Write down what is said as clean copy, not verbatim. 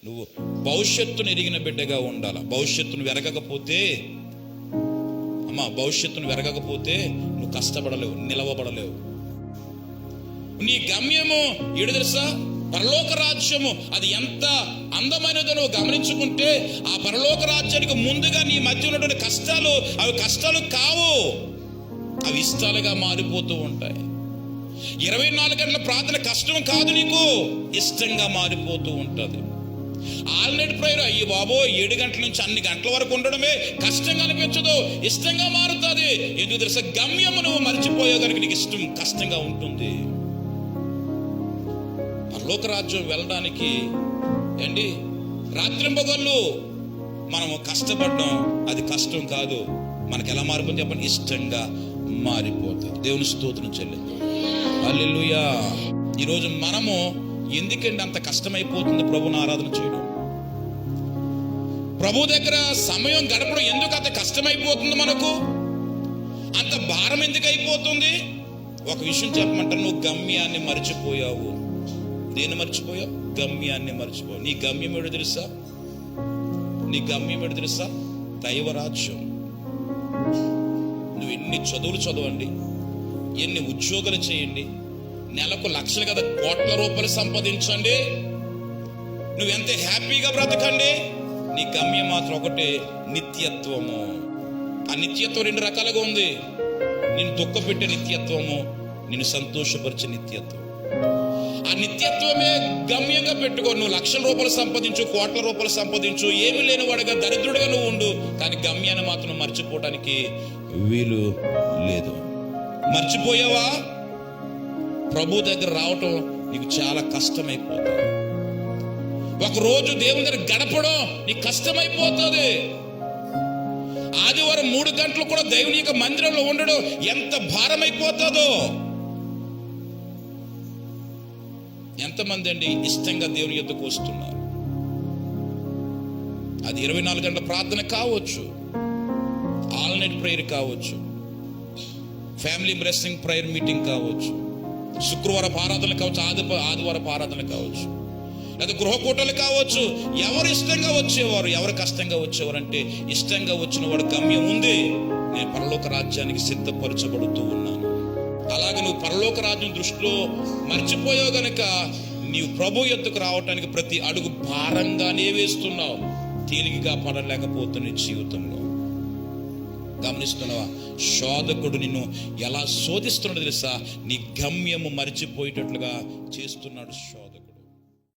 నువ్వు భవిష్యత్తును ఎరిగిన బిడ్డగా ఉండాలి. భవిష్యత్తును వెరగకపోతే భవిష్యత్తును వెరగకపోతే నువ్వు కష్టపడలేవు, నిలవబడలేవు. నీ గమ్యము ఏడు తెలుసా? పరలోక రాజ్యము. అది ఎంత అందమైనదో నువ్వు గమనించుకుంటే ఆ పరలోక రాజ్యానికి ముందుగా నీ మధ్య ఉన్నటువంటి కష్టాలు అవి కష్టాలు కావు, అవి ఇష్టాలుగా మారిపోతూ ఉంటాయి. 24 గంటల ప్రార్థన కష్టం కాదు, నీకు ఇష్టంగా మారిపోతూ ఉంటుంది. ఆల్రెడీ ప్రేయర్ అయ్యి బాబో 7 గంటల నుంచి అన్ని గంటల వరకు ఉండడమే కష్టంగా అనిపించదు, ఇష్టంగా మారుతుంది. ఎందుకు తెలుసా? గమ్యము నువ్వు మర్చిపోయే కనుక నీకు ఇష్టం కష్టంగా ఉంటుంది. పరలోకరాజ్యం వెళ్ళడానికి ఏంటి రాత్రింబగళ్ళు మనము కష్టపడడం అది కష్టం కాదు. మనకు ఎలా మారిపోతుంది చెప్పండి? ఇష్టంగా మారిపోతుంది. దేవుని స్తోత్రం చెల్లింది. హల్లెలూయా. ఈరోజు మనము ఎందుకంటే అంత కష్టమైపోతుంది ప్రభుని ఆరాధన చేయడం, ప్రభు దగ్గర సమయం గడపడం ఎందుకు అంత కష్టమైపోతుంది? మనకు అంత భారం ఎందుకు అయిపోతుంది? ఒక విషయం చెప్పమంటారు, నువ్వు గమ్యాన్ని మర్చిపోయావు. దేన్ని మర్చిపోయావు? గమ్యాన్ని మర్చిపోయావు. నీ గమ్యం ఏడు తెలుసా? నీ గమ్యం ఏడు తెలుసా? దైవరాజ్యం. నువ్వు ఎన్ని చదువులు చదవండి, ఎన్ని ఉద్యోగాలు చేయండి, నెలకు లక్షలు కదా కోట్ల రూపాయలు సంపాదించండి, నువ్వెంత హ్యాపీగా బ్రతకండి, నీ గమ్యం మాత్రం ఒకటే, నిత్యత్వము. ఆ నిత్యత్వం 2 రకాలుగా ఉంది. నిన్ను దుఃఖపెట్టే నిత్యత్వము, నిన్ను సంతోషపరిచే నిత్యత్వం. ఆ నిత్యత్వమే గమ్యంగా పెట్టుకో. నువ్వు లక్షల రూపాయలు సంపాదించు, కోట్ల రూపాయలు సంపాదించు, ఏమీ లేనివాడుగా దరిద్రుడుగా నువ్వు ఉండు, కానీ గమ్యాన్ని మాత్రం మర్చిపోవడానికి వీలు లేదు. మర్చిపోయావా? ప్రభు దగ్గర రావటం నీకు చాలా కష్టమైపోతుంది. ఒకరోజు దేవుని దగ్గర గడపడం నీకు కష్టమైపోతుంది. ఆదివారం 3 గంటలు కూడా దేవుని యొక్క మందిరంలో ఉండడం ఎంత భారమైపోతుందో. ఎంతమంది అండి ఇష్టంగా దేవుని యొద్దకు వస్తున్నారు? అది 24 గంటల ప్రార్థన కావచ్చు, ఆల్ నైట్ ప్రేయర్ కావచ్చు, ఫ్యామిలీ బ్లెస్సింగ్ ప్రేయర్ మీటింగ్ కావచ్చు, శుక్రవారం ఆరాధన కావచ్చు, ఆదివారం ఆరాధన కావచ్చు, లేదా గృహకూటలు కావచ్చు. ఎవరు ఇష్టంగా వచ్చేవారు, ఎవరు కష్టంగా వచ్చేవారు అంటే ఇష్టంగా వచ్చిన వాడు గమ్యం ఉంది, నేను పరలోక రాజ్యానికి సిద్ధపరచబడుతూ ఉన్నాను. అలాగే నువ్వు పరలోక రాజ్యం దృష్టిలో మర్చిపోయావు గనక నీవు ప్రభు యొద్దకు రావటానికి ప్రతి అడుగు భారంగానే వేస్తున్నావు, తేలికగా పడలేకపోతున్న జీవితంలో. గమనిస్తున్నావా? శోధకుడు నిన్ను ఎలా శోధిస్తున్నాడు తెలుసా? నీ గమ్యము మర్చిపోయేటట్లుగా చేస్తున్నాడు శోధకుడు.